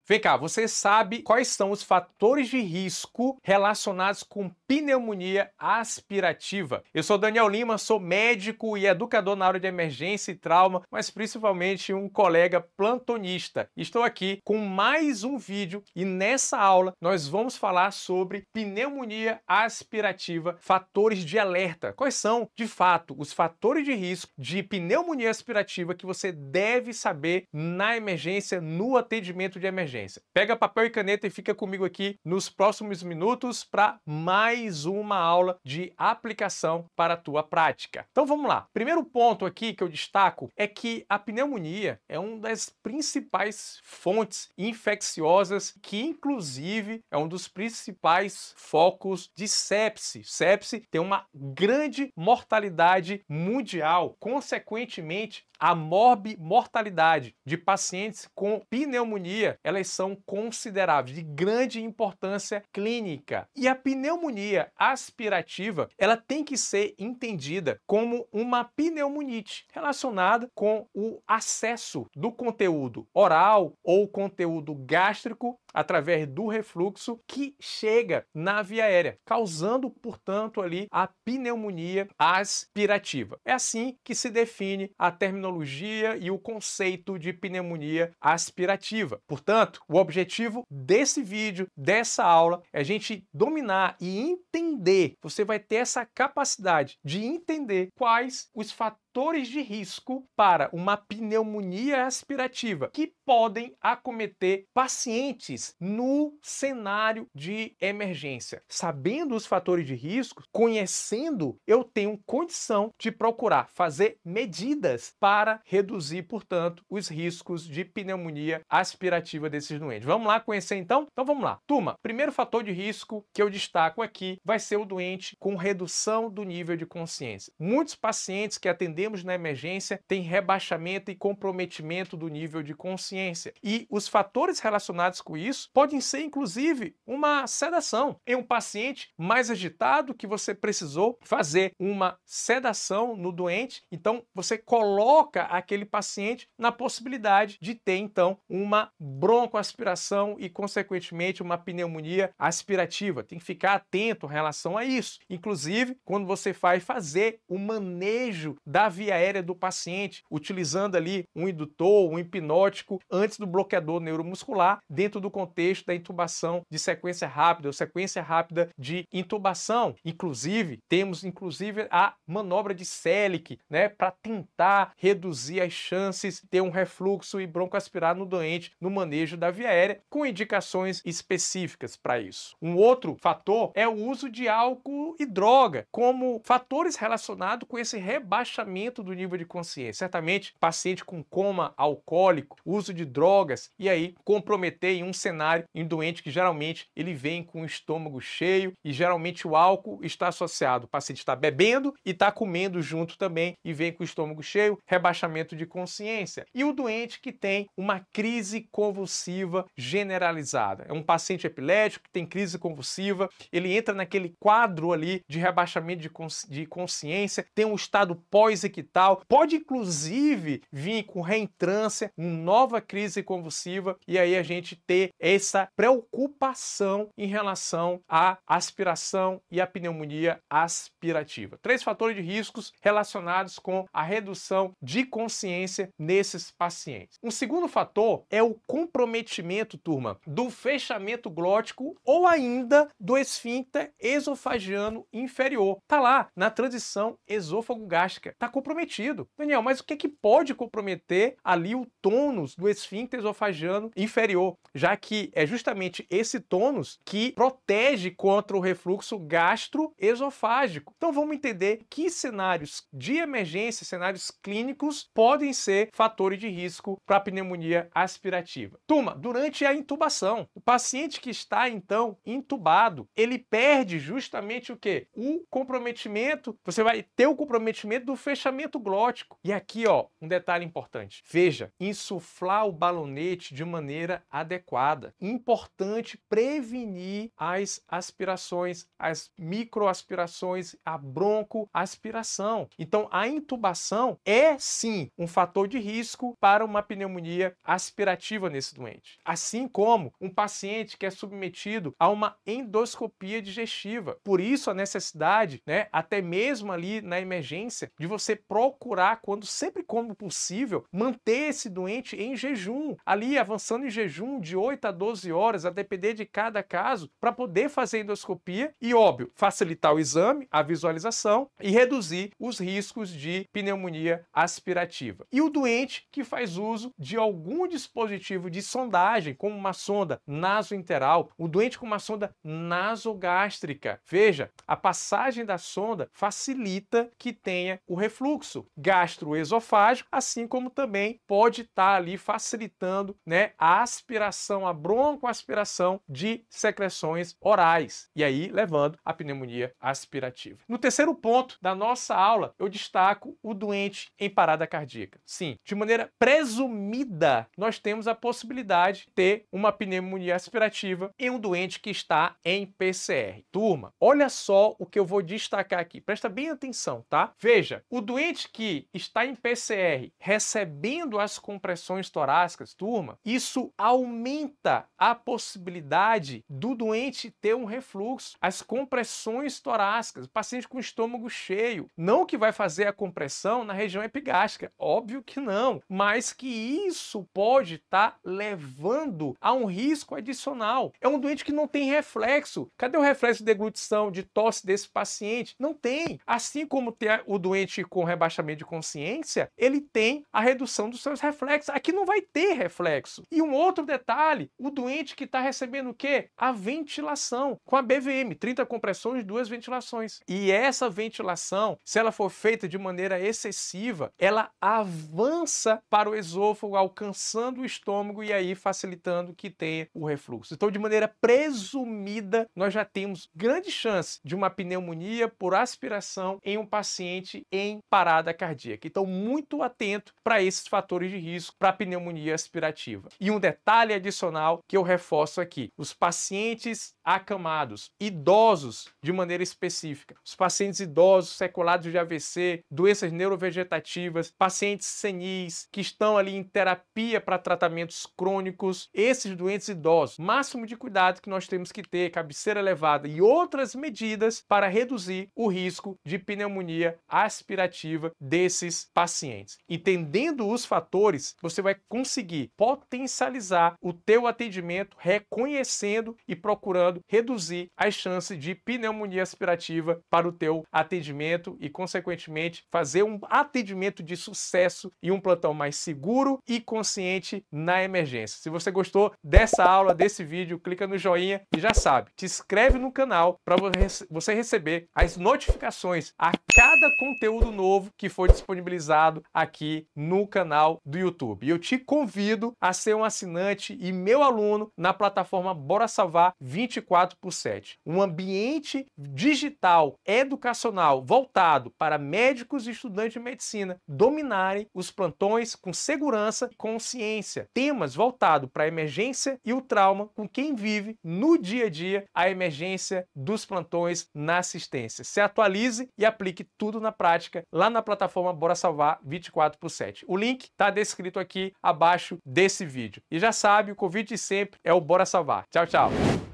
Vem cá, você sabe quais são os fatores de risco relacionados com pneumonia aspirativa? Eu sou Daniel Lima, sou médico e educador na área de emergência e trauma, mas principalmente um colega plantonista. Estou aqui com mais um vídeo e nessa aula nós vamos falar sobre pneumonia aspirativa, fatores de alerta. Quais são, de fato, os fatores de risco de pneumonia aspirativa que você deve saber na emergência, no atendimento de emergência? Pega papel e caneta e fica comigo aqui nos próximos minutos para mais uma aula de aplicação para a tua prática. Então vamos lá. Primeiro ponto aqui que eu destaco é que a pneumonia é uma das principais fontes infecciosas que inclusive é um dos principais focos de sepse. Sepse tem uma grande mortalidade mundial. Consequentemente, a morbimortalidade de pacientes com pneumonia, elas são consideráveis, de grande importância clínica. E a pneumonia aspirativa, ela tem que ser entendida como uma pneumonite relacionada com o acesso do conteúdo oral ou conteúdo gástrico através do refluxo que chega na via aérea, causando, portanto, ali a pneumonia aspirativa. É assim que se define a terminologia e o conceito de pneumonia aspirativa. Portanto, o objetivo desse vídeo, dessa aula, é a gente dominar e entender. Você vai ter essa capacidade de entender quais os fatores de risco para uma pneumonia aspirativa que podem acometer pacientes no cenário de emergência. Sabendo os fatores de risco, conhecendo, eu tenho condição de procurar fazer medidas para reduzir, portanto, os riscos de pneumonia aspirativa desses doentes. Vamos lá conhecer então? Então vamos lá. Turma, primeiro fator de risco que eu destaco aqui vai ser o doente com redução do nível de consciência. Muitos pacientes que atendemos na emergência têm rebaixamento e comprometimento do nível de consciência. E os fatores relacionados com isso podem ser, inclusive, uma sedação. Em um paciente mais agitado que você precisou fazer uma sedação no doente, então você coloca aquele paciente na possibilidade de ter, então, uma broncoaspiração e, consequentemente, uma pneumonia aspirativa. Tem que ficar atento em relação a isso. Inclusive, quando você vai fazer o manejo da via aérea do paciente, utilizando ali um indutor, um hipnótico, antes do bloqueador neuromuscular, dentro do contexto da intubação de sequência rápida ou sequência rápida de intubação. Inclusive, temos a manobra de Selick, né, para tentar reduzir as chances de ter um refluxo e broncoaspirar no doente no manejo da via aérea, com indicações específicas para isso. Um outro fator é o uso de álcool e droga, como fatores relacionados com esse rebaixamento do nível de consciência. Certamente, paciente com coma alcoólico, uso de drogas, e aí comprometer em um cenário em doente que geralmente ele vem com o estômago cheio e geralmente o álcool está associado. O paciente está bebendo e está comendo junto também e vem com o estômago cheio, rebaixamento de consciência. E o doente que tem uma crise convulsiva generalizada. É um paciente epilético que tem crise convulsiva, ele entra naquele quadro ali de rebaixamento de consciência, tem um estado pós-ictal, pode inclusive vir com reentrância, uma nova crise convulsiva, e aí a gente ter essa preocupação em relação à aspiração e à pneumonia aspirativa. 3 fatores de riscos relacionados com a redução de consciência nesses pacientes. Um segundo fator é o comprometimento, turma, do fechamento glótico ou ainda do esfíncter esofagiano inferior. Tá lá na transição esôfago-gástrica. Tá comprometido. Daniel, mas o que pode comprometer ali o tônus do esfíncter esofagiano inferior? Já que é justamente esse tônus que protege contra o refluxo gastroesofágico. Então vamos entender que cenários de emergência, cenários clínicos, podem ser fatores de risco para a pneumonia aspirativa. Turma, durante a intubação, o paciente que está então intubado, ele perde justamente o quê? O comprometimento, você vai ter o comprometimento do fechamento rebaixamento glótico. E aqui, ó, um detalhe importante. Veja, insuflar o balonete de maneira adequada. Importante prevenir as aspirações, as microaspirações, a broncoaspiração. Então, a intubação é sim um fator de risco para uma pneumonia aspirativa nesse doente. Assim como um paciente que é submetido a uma endoscopia digestiva. Por isso a necessidade, né, até mesmo ali na emergência, de você procurar, sempre quando possível, manter esse doente em jejum, ali avançando em jejum de 8 a 12 horas, a depender de cada caso, para poder fazer endoscopia e, óbvio, facilitar o exame, a visualização e reduzir os riscos de pneumonia aspirativa. E o doente que faz uso de algum dispositivo de sondagem, como uma sonda nasointeral, o doente com uma sonda nasogástrica. Veja, a passagem da sonda facilita que tenha o refluxo gastroesofágico, assim como também pode estar ali facilitando, né, a aspiração, a broncoaspiração de secreções orais, e aí levando à pneumonia aspirativa. No terceiro ponto da nossa aula, eu destaco o doente em parada cardíaca. Sim, de maneira presumida, nós temos a possibilidade de ter uma pneumonia aspirativa em um doente que está em PCR. Turma, olha só o que eu vou destacar aqui. Presta bem atenção, tá? Veja, o doente que está em PCR recebendo as compressões torácicas, turma, isso aumenta a possibilidade do doente ter um refluxo. As compressões torácicas, paciente com estômago cheio, não que vai fazer a compressão na região epigástrica, óbvio que não, mas que isso pode estar levando a um risco adicional. É um doente que não tem reflexo. Cadê o reflexo de deglutição, de tosse desse paciente? Não tem. Assim como tem o doente com rebaixamento de consciência, ele tem a redução dos seus reflexos. Aqui não vai ter reflexo. E um outro detalhe, o doente que está recebendo o quê? A ventilação, com a BVM, 30 compressões, 2 ventilações. E essa ventilação, se ela for feita de maneira excessiva, ela avança para o esôfago, alcançando o estômago e aí facilitando que tenha o refluxo. Então, de maneira presumida, nós já temos grande chance de uma pneumonia por aspiração em um paciente em parada cardíaca. Então, muito atento para esses fatores de risco para a pneumonia aspirativa. E um detalhe adicional que eu reforço aqui: os pacientes acamados, idosos de maneira específica, os pacientes idosos seculados de AVC, doenças neurovegetativas, pacientes senis que estão ali em terapia para tratamentos crônicos, esses doentes idosos, máximo de cuidado que nós temos que ter, cabeceira elevada e outras medidas para reduzir o risco de pneumonia aspirativa desses pacientes. Entendendo os fatores, você vai conseguir potencializar o teu atendimento, reconhecendo e procurando reduzir as chances de pneumonia aspirativa para o teu atendimento e, consequentemente, fazer um atendimento de sucesso e um plantão mais seguro e consciente na emergência. Se você gostou dessa aula, desse vídeo, clica no joinha e já sabe, te inscreve no canal para você receber as notificações a cada conteúdo novo que for disponibilizado aqui no canal do YouTube. E eu te convido a ser um assinante e meu aluno na plataforma Bora Salvar 24/7. Um ambiente digital educacional voltado para médicos e estudantes de medicina dominarem os plantões com segurança e consciência. Temas voltados para a emergência e o trauma com quem vive no dia a dia a emergência dos plantões na assistência. Se atualize e aplique tudo na prática lá na plataforma Bora Salvar 24/7. O link está descrito aqui abaixo desse vídeo. E já sabe, o convite sempre é o Bora Salvar. Tchau, tchau!